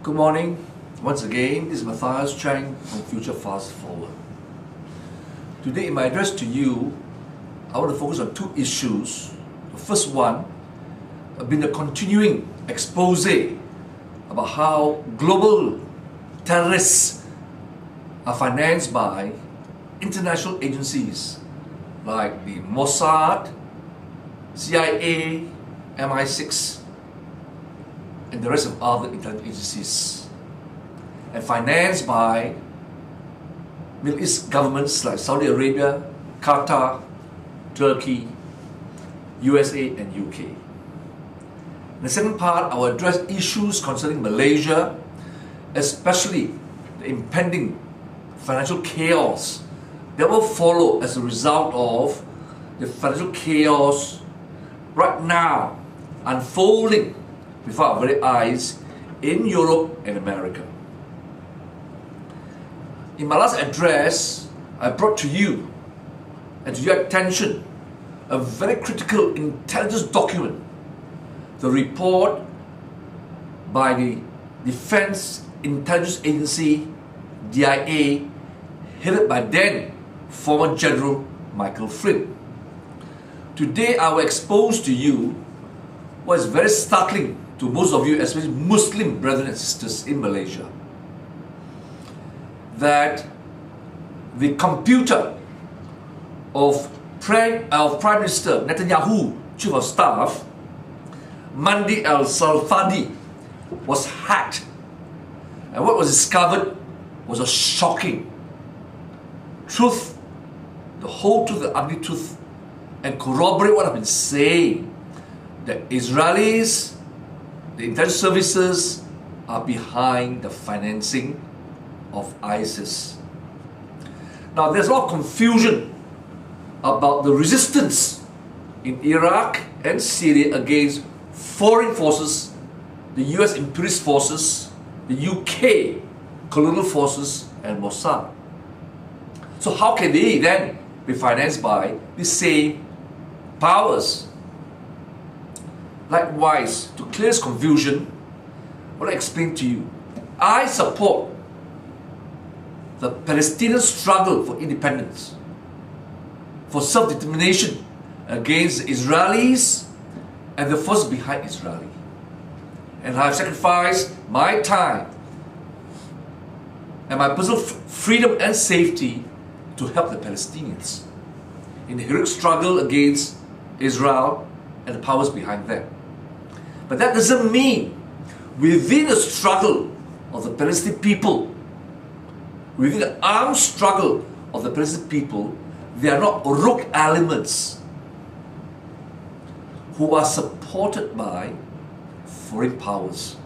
Good morning. Once again, this is Matthias, Chang from Future Fast Forward. Today in my address to you, I want to focus on two issues. The first one has been the continuing expose about how global terrorists are financed by international agencies like the Mossad, CIA, MI6, and the rest of other intelligence agencies, and financed by Middle East governments like Saudi Arabia, Qatar, Turkey, USA, and UK. In the second part, I will address issues concerning Malaysia, especially the impending financial chaos that will follow as a result of the financial chaos right now unfolding before our very eyes in Europe and America. In my last address, I brought to you and to your attention a very critical intelligence document, the report by the Defense Intelligence Agency, DIA, headed by then former General Michael Flynn. Today I will expose to you what is very startling to most of you, especially Muslim brethren and sisters in Malaysia, that the computer of Prime Minister Netanyahu, Chief of Staff, Mandi al-Salfadi, was hacked. And what was discovered was a shocking truth, the whole truth, the ugly truth, and corroborate what I've been saying, that Israelis, the intelligence services, are behind the financing of ISIS. Now, there's a lot of confusion about the resistance in Iraq and Syria against foreign forces, the US imperialist forces, the UK colonial forces, and Mossad. So how can they then be financed by the same powers? Likewise, to clear this confusion, I want to explain to you, I support the Palestinian struggle for independence, for self-determination against the Israelis and the forces behind Israel. And I have sacrificed my time and my personal freedom and safety to help the Palestinians in the heroic struggle against Israel and the powers behind them. But that doesn't mean within the struggle of the Palestinian people, within the armed struggle of the Palestinian people, there are not rogue elements who are supported by foreign powers,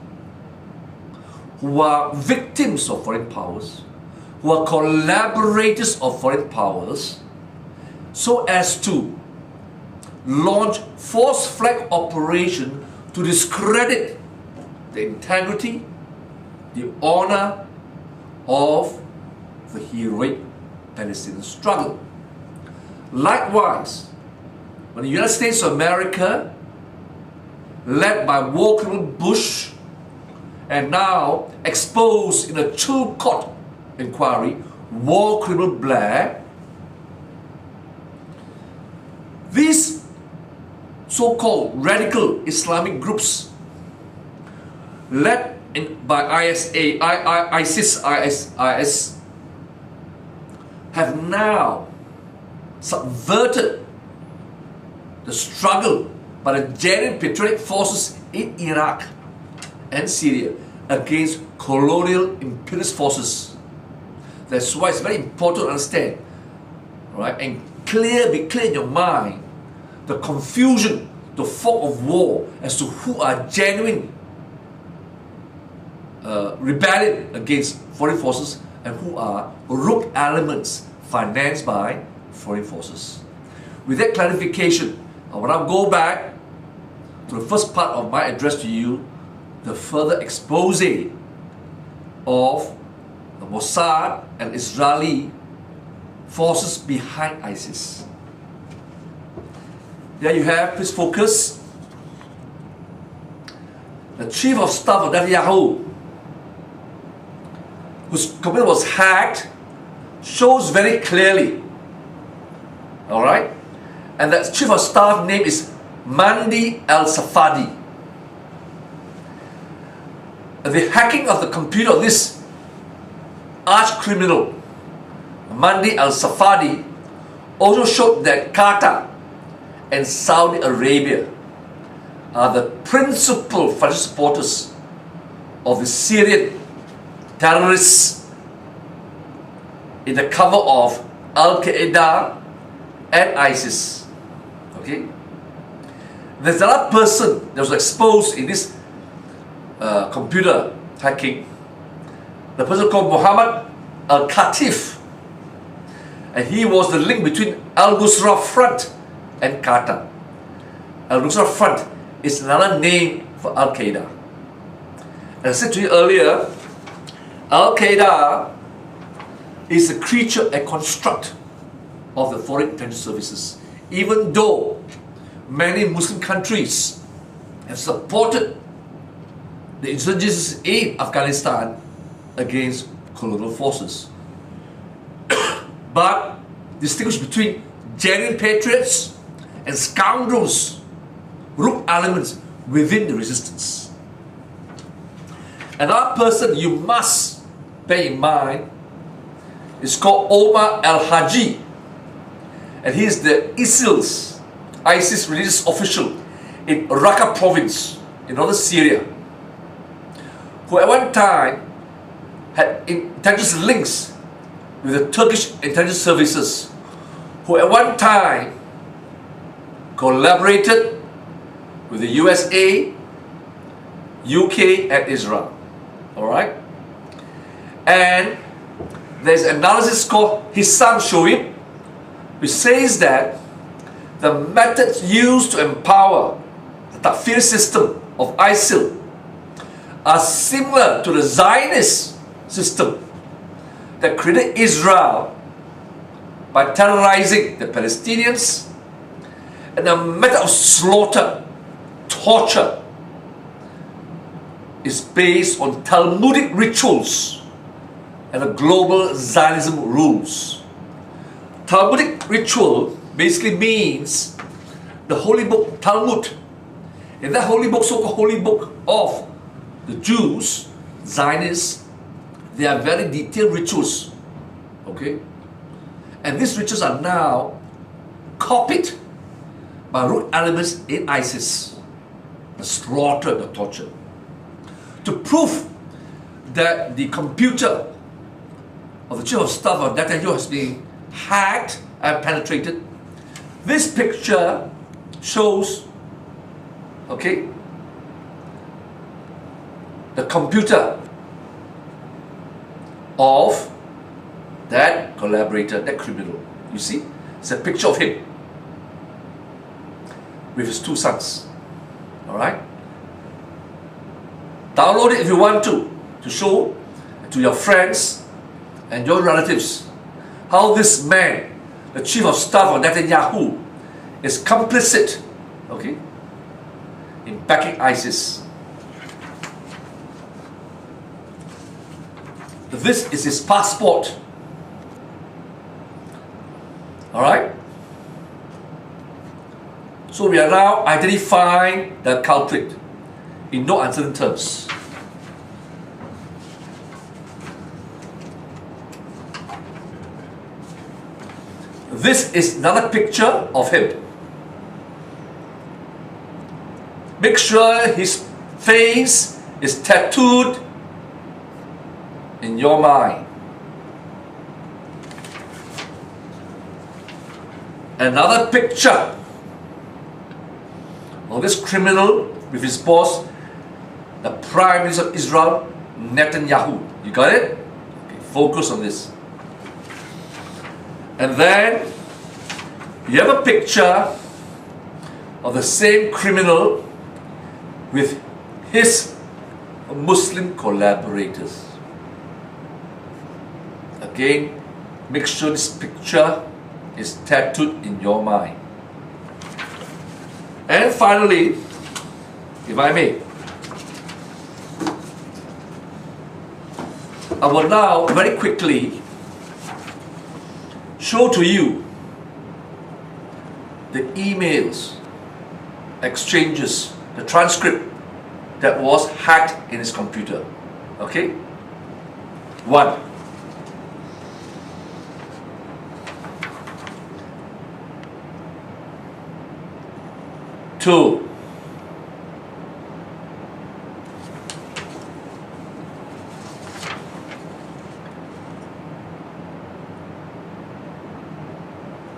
who are victims of foreign powers, who are collaborators of foreign powers, so as to launch false flag operation to discredit the integrity, the honor of the heroic Palestinian struggle. Likewise, when the United States of America, led by war criminal Bush, and now exposed in a true court inquiry, war criminal Blair, these so-called radical Islamic groups led by ISIS have now subverted the struggle by the genuine patriotic forces in Iraq and Syria against colonial imperialist forces. That's why it's very important to understand, right, and be clear in your mind the confusion, the fog of war as to who are genuine rebellion against foreign forces and who are rogue elements financed by foreign forces. With that clarification, I will now go back to the first part of my address to you, the further expose of the Mossad and Israeli forces behind ISIS. There you have, please focus. The Chief of Staff of Netanyahu, whose computer was hacked, shows very clearly. Alright? And that chief of staff name is Mandi al-Safadi. The hacking of the computer of this arch criminal, Mandi al-Safadi, also showed that Qatar and Saudi Arabia are the principal financial supporters of the Syrian terrorists in the cover of Al-Qaeda and ISIS. Okay? There's another person that was exposed in this computer hacking. The person called Muhammad Al-Khatif. And he was the link between Al-Nusra Front and Qatar. Al-Nusra Front is another name for Al-Qaeda. As I said to you earlier, Al-Qaeda is a creature, a construct of the foreign intelligence services. Even though many Muslim countries have supported the insurgencies in Afghanistan against colonial forces. But distinguish between genuine patriots and scoundrels, rogue elements within the resistance. Another person you must bear in mind is called Omar al-Haji, and he is the ISIS religious official in Raqqa province in northern Syria, who at one time had intelligence links with the Turkish intelligence services, who at one time collaborated with the USA, UK and Israel. Alright? And there's analysis called Hissam Shoaib, which says that the methods used to empower the Takfiri system of ISIL are similar to the Zionist system that created Israel by terrorizing the Palestinians, and the method of slaughter, torture, is based on Talmudic rituals and the global Zionism rules. Talmudic ritual basically means the holy book Talmud. In that holy book, so-called holy book of the Jews, Zionists, they are very detailed rituals. Okay? And these rituals are now copied by root elements in ISIS. The slaughter, the torture. To prove that the computer of the chief of staff of Netanyahu has been hacked and penetrated, this picture shows, okay, the computer of that collaborator, that criminal. You see, it's a picture of him with his two sons. Alright? Download it if you want to show to your friends and your relatives how this man, the chief of staff of Netanyahu, is complicit, okay, in backing ISIS. This is his passport. Alright? So we are now identifying the culprit in no uncertain terms. This is another picture of him. Make sure his face is tattooed in your mind. Another picture of this criminal with his boss, the Prime Minister of Israel, Netanyahu. You got it? Okay, focus on this. And then you have a picture of the same criminal with his Muslim collaborators. Again, make sure this picture is tattooed in your mind. And finally, if I may, I will now very quickly show to you the emails, exchanges, the transcript that was hacked in his computer. Okay? 1. Two.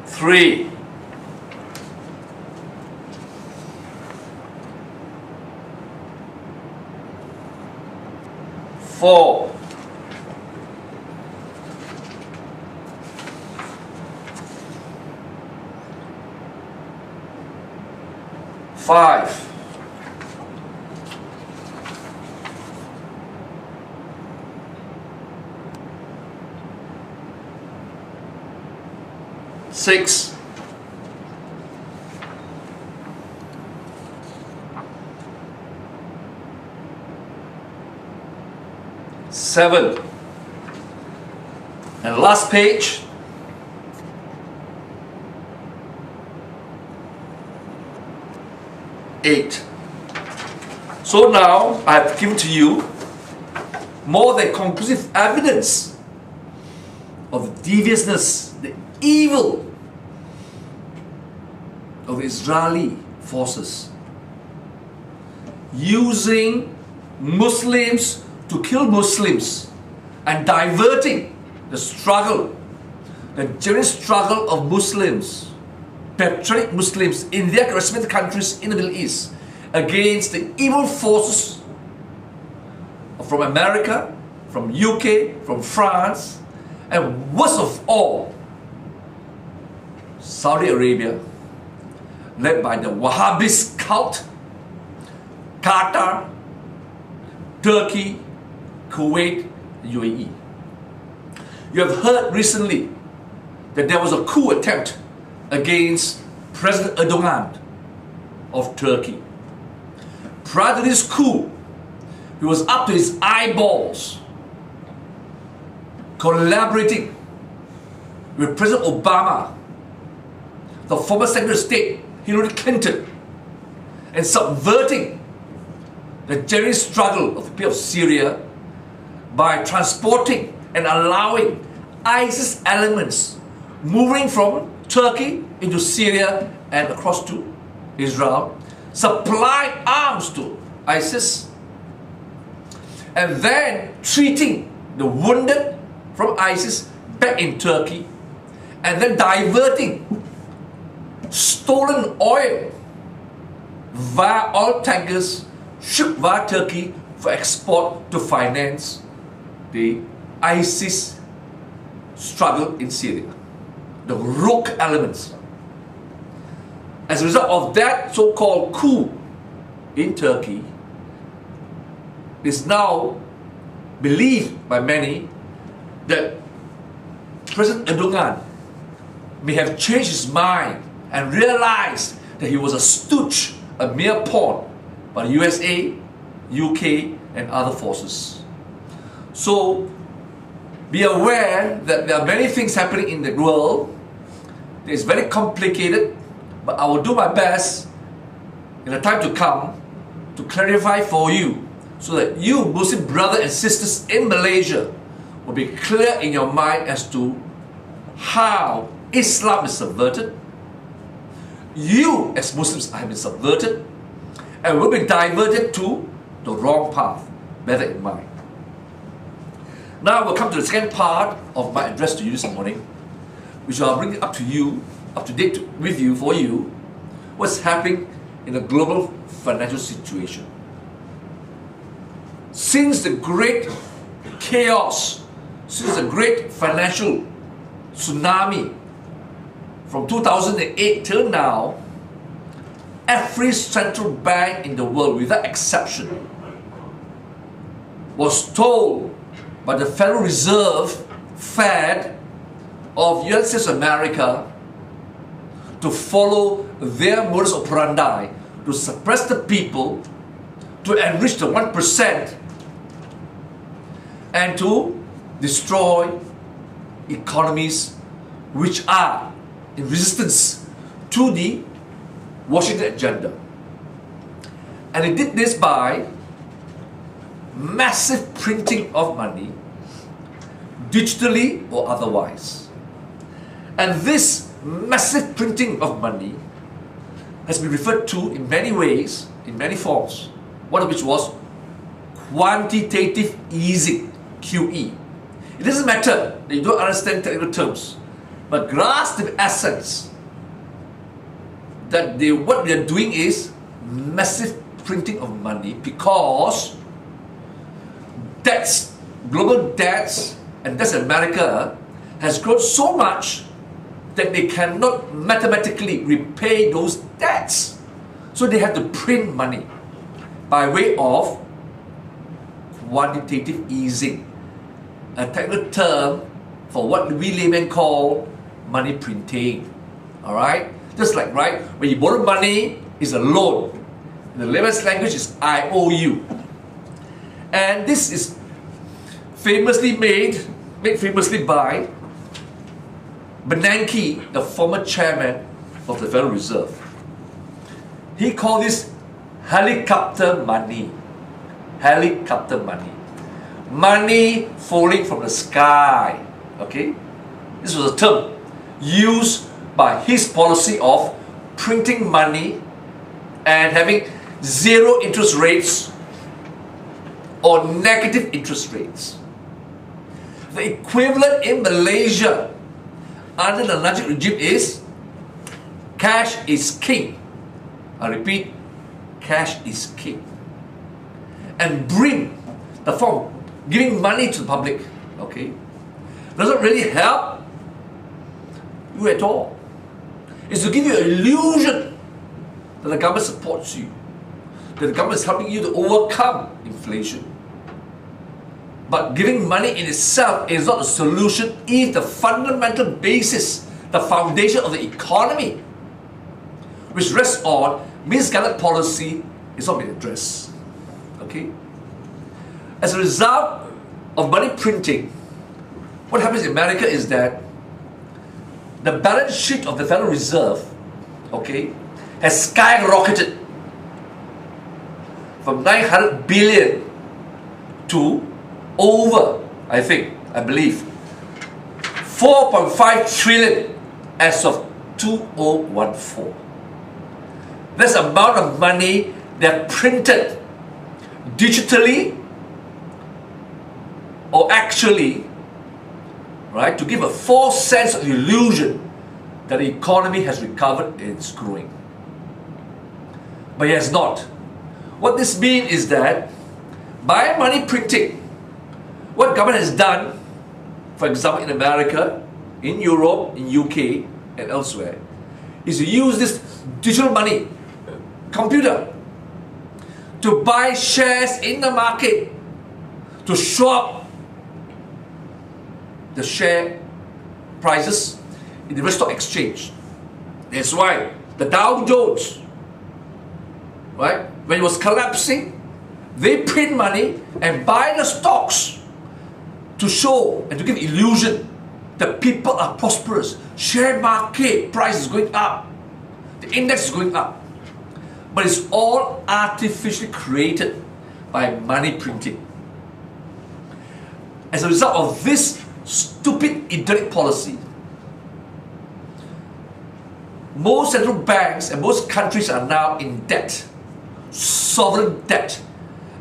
3. 4. 5. 6. 7. And last page, 8. So now I have given to you more than conclusive evidence of the deviousness, the evil of Israeli forces using Muslims to kill Muslims and diverting the struggle, the genuine struggle of Muslims, patriotic Muslims in their respective countries in the Middle East against the evil forces from America, from UK, from France, and worst of all, Saudi Arabia, led by the Wahhabist cult, Qatar, Turkey, Kuwait, UAE. You have heard recently that there was a coup attempt against President Erdogan of Turkey. Prior to this coup, he was up to his eyeballs collaborating with President Obama, the former Secretary of State Hillary Clinton, and subverting the genuine struggle of the people of Syria by transporting and allowing ISIS elements moving from Turkey into Syria and across to Israel, supplying arms to ISIS, and then treating the wounded from ISIS back in Turkey, and then diverting stolen oil via oil tankers shipped via Turkey for export to finance the ISIS struggle in Syria, the rogue elements. As a result of that so-called coup in Turkey, it is now believed by many that President Erdogan may have changed his mind and realized that he was a stooge, a mere pawn by the USA, UK, and other forces. So be aware that there are many things happening in the world. It's very complicated, but I will do my best in the time to come to clarify for you, so that you Muslim brothers and sisters in Malaysia will be clear in your mind as to how Islam is subverted. You as Muslims have been subverted and will be diverted to the wrong path. Bear that in mind. Now we'll come to the second part of my address to you this morning, which I'll bring up to you, up to date with you, for you, what's happening in the global financial situation. Since the great chaos, since the great financial tsunami from 2008 till now, every central bank in the world, without exception, was told by the Federal Reserve, Fed, of United States of America to follow their modus operandi, to suppress the people, to enrich the 1%, and to destroy economies which are in resistance to the Washington agenda. And it did this by massive printing of money, digitally or otherwise. And this massive printing of money has been referred to in many ways, in many forms, one of which was quantitative easing, QE. It doesn't matter that you don't understand technical terms, but grasp the essence that what they are doing is massive printing of money, because debts, global debts, and debts in America has grown so much that they cannot mathematically repay those debts. So they have to print money by way of quantitative easing, a technical term for what we laymen call money printing. Alright? Just like, right, when you borrow money, it's a loan. In the layman's language is IOU. And this is famously made famously by Bernanke, the former chairman of the Federal Reserve. He called this helicopter money. Helicopter money. Money falling from the sky. Okay? This was a term used by his policy of printing money and having zero interest rates or negative interest rates. The equivalent in Malaysia under the Najib regime is cash is king. I repeat, cash is king. And bring the form giving money to the public, okay, doesn't really help you at all. It's to give you an illusion that the government supports you, that the government is helping you to overcome inflation. But giving money in itself is not a solution if the fundamental basis, the foundation of the economy, which rests on misguided policy, is not being addressed. Okay? As a result of money printing, what happens in America is that the balance sheet of the Federal Reserve, okay, has skyrocketed from 900 billion to over, I believe, 4.5 trillion as of 2014. That's the amount of money they're printed digitally or actually, right, to give a false sense of illusion that the economy has recovered and it's growing. But it has not. What this means is that by money printing, what government has done, for example in America, in Europe, in UK and elsewhere, is to use this digital money, computer, to buy shares in the market, to show up the share prices in the stock exchange. That's why the Dow Jones, right, when it was collapsing, they print money and buy the stocks to show and to give illusion that people are prosperous. Share market price is going up. The index is going up. But it's all artificially created by money printing. As a result of this stupid idiotic policy, most central banks and most countries are now in debt, sovereign debt,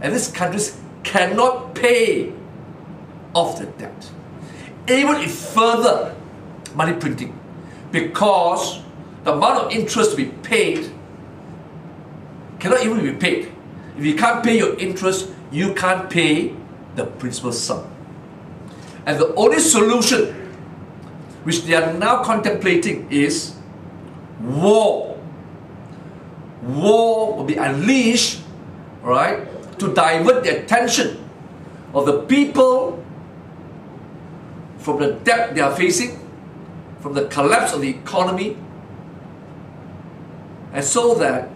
and these countries cannot pay off the debt, even if further money printing, because the amount of interest to be paid cannot even be paid. If you can't pay your interest, you can't pay the principal sum. And the only solution which they are now contemplating is war. War will be unleashed, right, to divert the attention of the people from the debt they are facing, from the collapse of the economy, and so that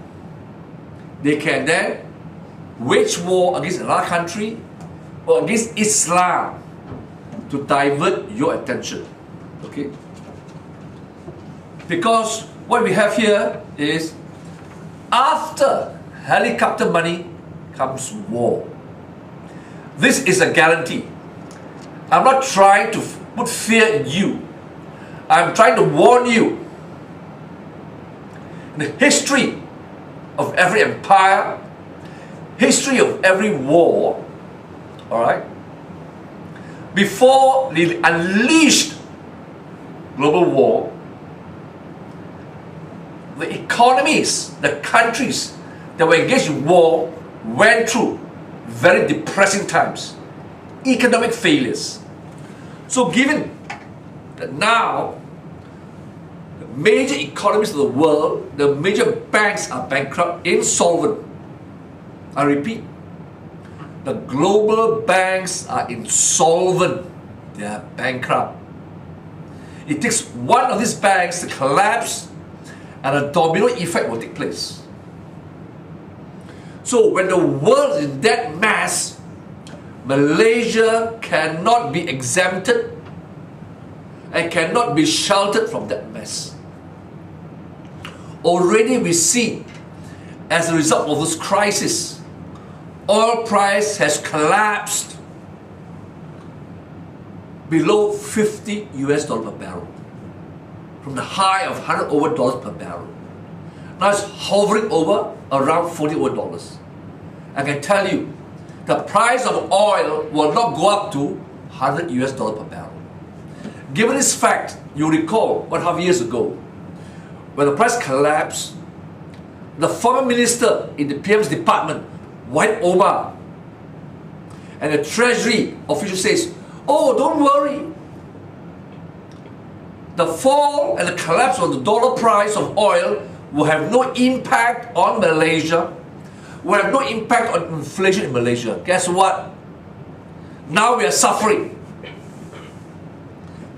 they can then wage war against another country or against Islam to divert your attention. Okay? Because what we have here is, after helicopter money comes war. This is a guarantee. I'm not trying to put fear in you. I'm trying to warn you. In the history of every empire, history of every war, alright, before the unleashed global war, the economies, the countries that were engaged in war went through very depressing times, economic failures. So given that now the major economies of the world, the major banks are bankrupt, insolvent, I repeat, the global banks are insolvent, they are bankrupt. It takes one of these banks to collapse and a domino effect will take place. So when the world is in that mess, Malaysia cannot be exempted and cannot be sheltered from that mess. Already we see, as a result of this crisis, oil price has collapsed below $50 per barrel, from the high of $100 over per barrel. Now it's hovering over around $40 over. I can tell you, the price of oil will not go up to $100 per barrel. Given this fact, you recall 1.5 years ago, when the price collapsed, the former minister in the PM's department, White Omar, and the treasury official says, oh, don't worry. The fall and the collapse of the dollar price of oil will have no impact on Malaysia, will have no impact on inflation in Malaysia. Guess what? Now we are suffering.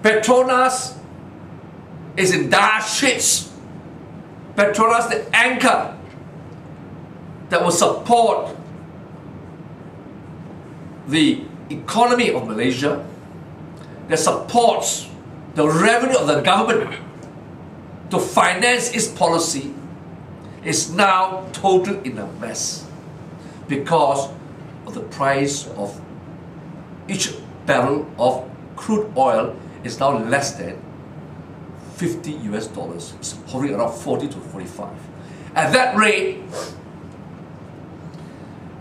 Petronas is in dire straits. Petronas, the anchor that will support the economy of Malaysia, that supports the revenue of the government to finance its policy, is now totally in a mess because of the price of each barrel of crude oil is now less than $50. It's hovering around 40 to 45. At that rate,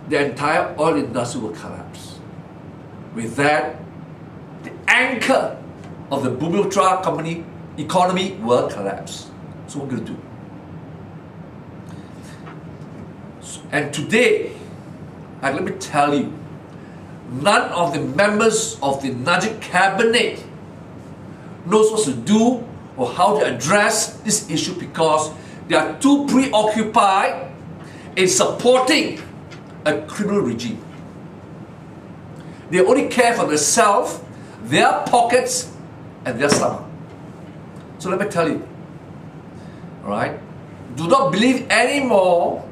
the entire oil industry will collapse. With that, the anchor of the Bumiputera company economy will collapse. So what are we going to do? And today, let me tell you, none of the members of the Najib cabinet knows what to do or how to address this issue because they are too preoccupied in supporting a criminal regime. They only care for themselves, their pockets, and their stomach. So let me tell you, alright, do not believe anymore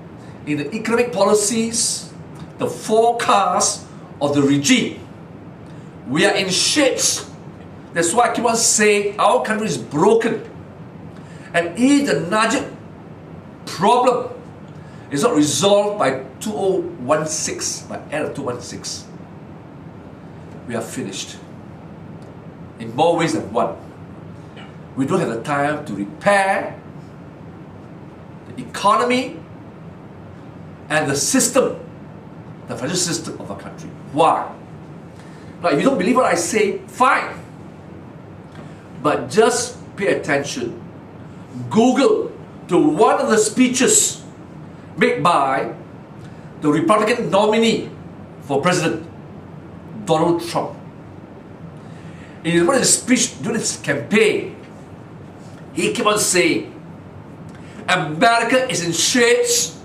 in the economic policies, the forecast of the regime. We are in shits. That's why I keep on saying our country is broken. And if the Najib problem is not resolved by 2016, by end of 2016, we are finished. In more ways than one. We don't have the time to repair the economy and the system, the financial system of our country. Why? Now, if you don't believe what I say, fine. But just pay attention. Google to one of the speeches made by the Republican nominee for President, Donald Trump. In one of his speech during his campaign, he kept on saying, America is in straits.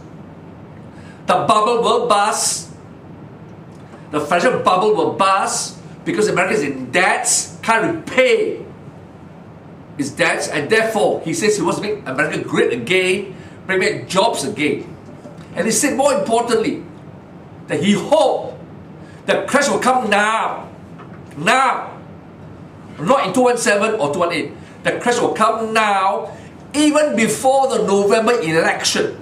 The bubble will burst. The financial bubble will burst because America is in debts, can't repay its debts, and therefore he says he wants to make America great again, bring back jobs again. And he said more importantly that he hoped the crash will come now. Now. not in 2017 or 2018. The crash will come now, even before the November election.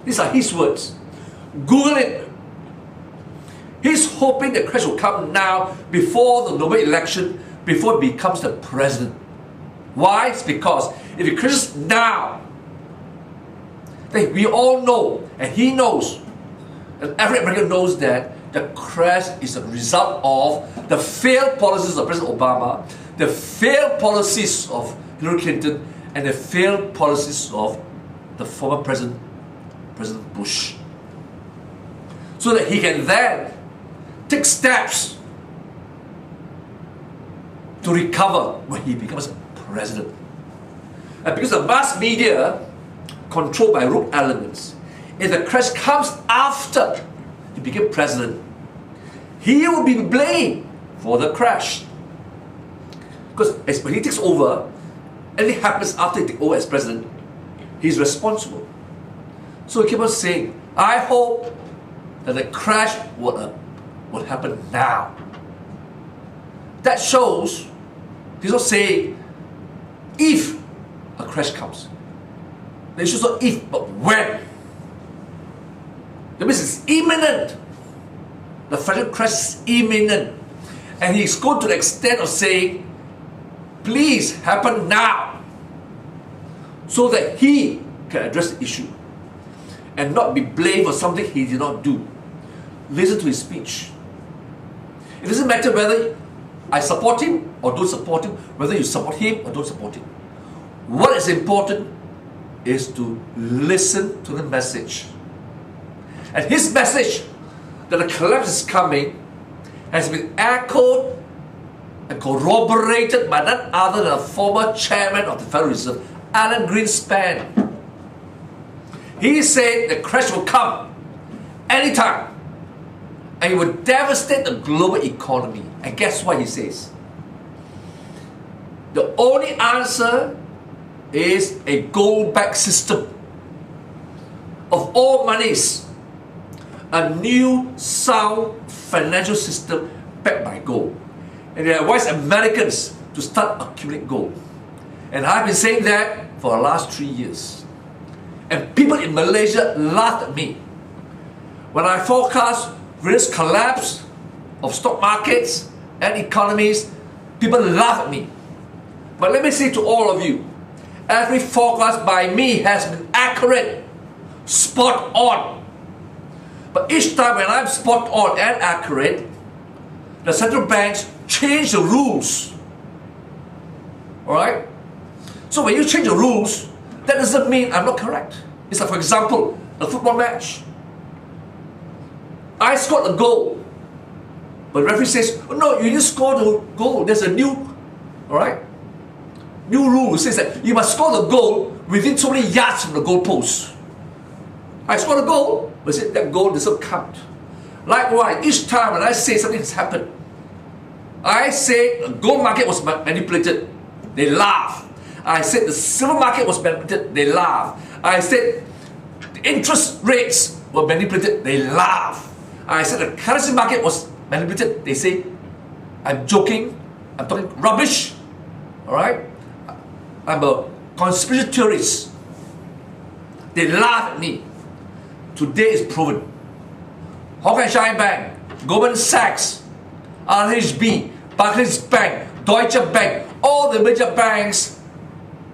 These are his words. Google it. He's hoping the crash will come now, before the November election, before he becomes the president. Why? It's because if it crashes now, then we all know, and he knows, and every American knows that the crash is a result of the failed policies of President Obama, the failed policies of Hillary Clinton, and the failed policies of the former President Bush. So that he can then take steps to recover when he becomes president. And because the mass media controlled by rogue elements, if the crash comes after he became president, he will be blamed for the crash. Because when he takes over, anything happens after he takes over as president, he's responsible. So he kept on saying, I hope that the crash will happen now. That shows, he's not saying if a crash comes. They should not if, but when. That means it's imminent. The financial crash is imminent. And he's going to the extent of saying, please happen now, so that he can address the issue and not be blamed for something he did not do. Listen to his speech. It doesn't matter whether I support him or don't support him, whether you support him or don't support him. What is important is to listen to the message. And his message that the collapse is coming has been echoed and corroborated by none other than the former chairman of the Federal Reserve, Alan Greenspan. He said the crash will come anytime and it will devastate the global economy. And guess what he says? The only answer is a gold-backed system of all monies, a new sound financial system backed by gold. And they advise Americans to start accumulating gold. And I've been saying that for the last 3 years. And people in Malaysia laughed at me when I forecast various collapse of stock markets and economies. People laugh at me. But let me say to all of you, every forecast by me has been accurate, spot on. But each time when I'm spot on and accurate, the central banks change the rules. Alright? So when you change the rules, that doesn't mean I'm not correct. It's like, for example, a football match. I scored a goal, but the referee says, oh, no, you didn't score the goal. There's a new rule. It says that you must score the goal within so many yards from the goal post. I scored a goal, but said that goal doesn't count. Likewise, each time when I say something has happened, I say the gold market was manipulated, they laugh. I said the silver market was manipulated, they laugh. I said the interest rates were manipulated, they laugh. I said the currency market was manipulated, they say I'm joking, I'm talking rubbish. Alright? I'm a conspiracy theorist. They laugh at me. Today is proven. Hong Kong Shine Bank, Goldman Sachs, RHB, Barclays Bank, Deutsche Bank, all the major banks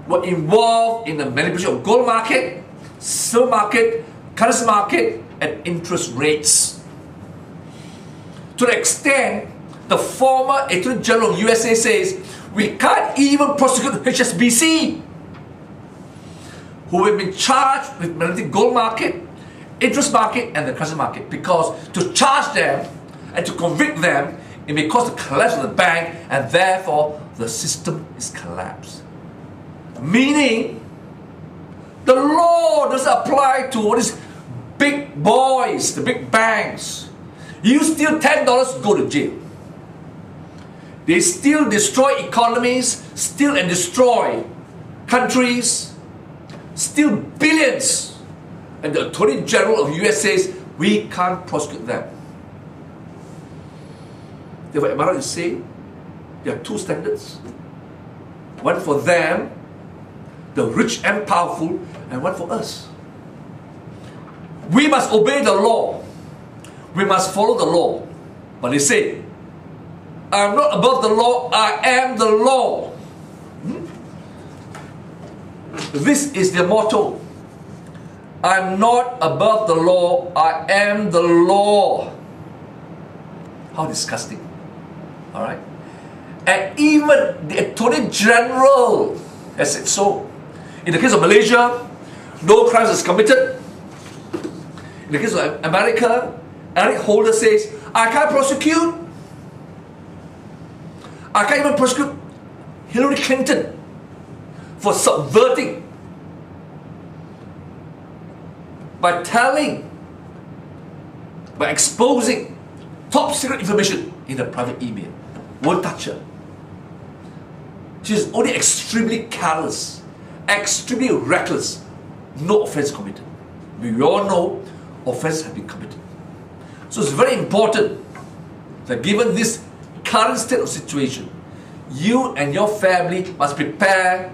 were involved in the manipulation of gold market, silver market, currency market, and interest rates. To the extent the former Attorney General of USA says, we can't even prosecute HSBC, who have been charged with manipulating gold market, interest market, and the currency market, because to charge them and to convict them, it may cause the collapse of the bank, and therefore the system is collapsed. Meaning, the law doesn't apply to all these big boys, the big banks. You steal $10, go to jail. They still destroy economies, steal and destroy countries, steal billions. And the Attorney General of the US says, we can't prosecute them. Therefore, am I right to say There are two standards. One for them, the rich and powerful, and one for us. We must obey the law. We must follow the law. But they say, I am not above the law, I am the law. This is their motto. I'm not above the law, I am the law. How disgusting. Alright? And even the Attorney General has said so. In the case of Malaysia, no crimes is committed. In the case of America, Eric Holder says, I can't prosecute. I can't even prosecute Hillary Clinton for subverting, by telling, by exposing top secret information in a private email. Won't touch her. She's only extremely careless, extremely reckless. No offense committed. We all know offenses have been committed. So it's very important that given this current state of situation, you and your family must prepare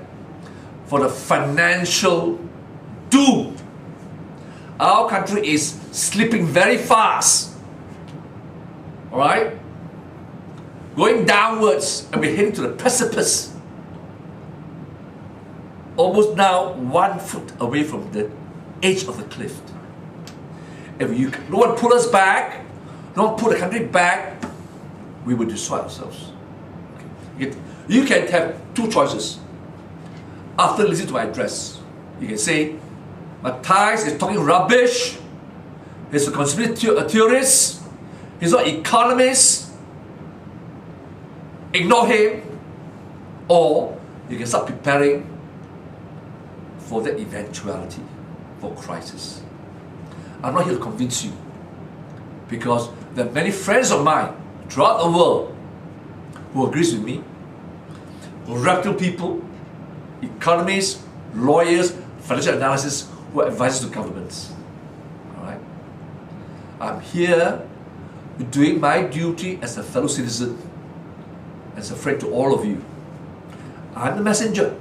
for the financial doom. Our country is slipping very fast. Alright? Going downwards, and we're heading to the precipice. Almost now 1 foot away from the edge of the cliff. If no one pull us back, no one pull the country back, we will destroy ourselves. Okay. You can have two choices. After listening to my address, you can say, Matthias is talking rubbish, he's a conspiracy theorist, he's not an economist, ignore him. Or you can start preparing for that eventuality, for crisis. I'm not here to convince you, because there are many friends of mine throughout the world who agrees with me, reputable people, economists, lawyers, financial analysts, who are advisors to governments. Alright? I'm here doing my duty as a fellow citizen, as a friend to all of you. I'm the messenger.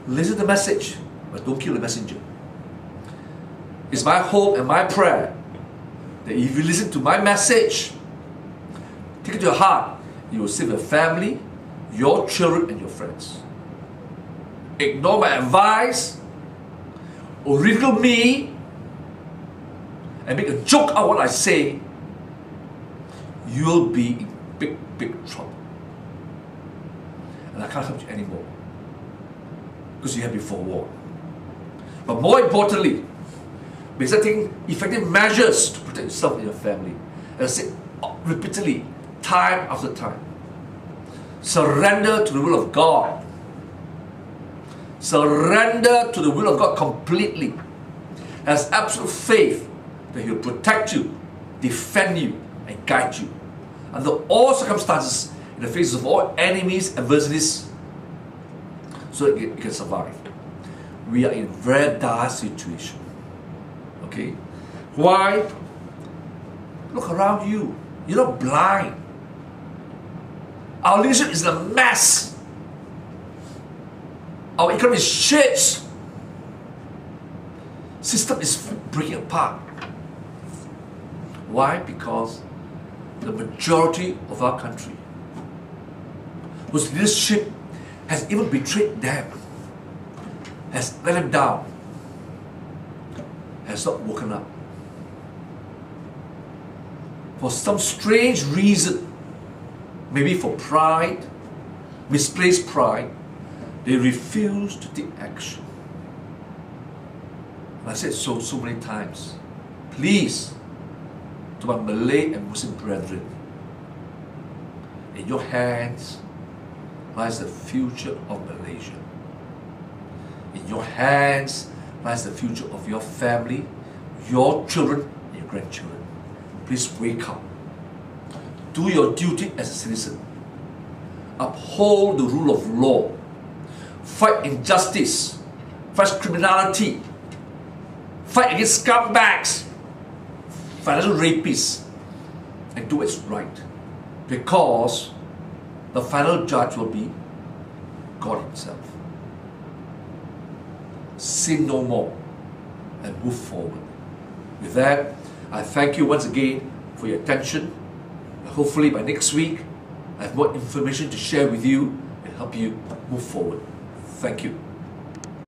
Listen to the message, but don't kill the messenger. It's my hope and my prayer that if you listen to my message, take it to your heart, you will save your family, your children, and your friends. Ignore my advice, or ridicule me, and make a joke out of what I say, you will be in big, big trouble. And I can't help you anymore, because you have been forewarned. But more importantly, be taking effective measures to protect yourself and your family. As I said repeatedly, time after time. Surrender to the will of God. Surrender to the will of God completely. Has absolute faith that He will protect you, defend you, and guide you under all circumstances, in the face of all enemies, adversities, so that you can survive. We are in a very dire situation. Okay? Why? Look around you. You're not blind. Our leadership is a mess. Our economy is shit. System is breaking apart. Why? Because the majority of our country, whose leadership has even betrayed them, has let them down, has not woken up. For some strange reason, maybe for pride, misplaced pride, they refuse to take action. And I said so many times. Please, to my Malay and Muslim brethren, in your hands lies the future of Malaysia. In your hands lies the future of your family, your children, and your grandchildren. Please wake up. Do your duty as a citizen. Uphold the rule of law. Fight injustice. Fight criminality. Fight against scumbags, financial rapists, and do what's right. because the final judge will be God Himself. Sin no more and move forward. With that, I thank you once again for your attention. Hopefully by next week, I have more information to share with you and help you move forward. Thank you.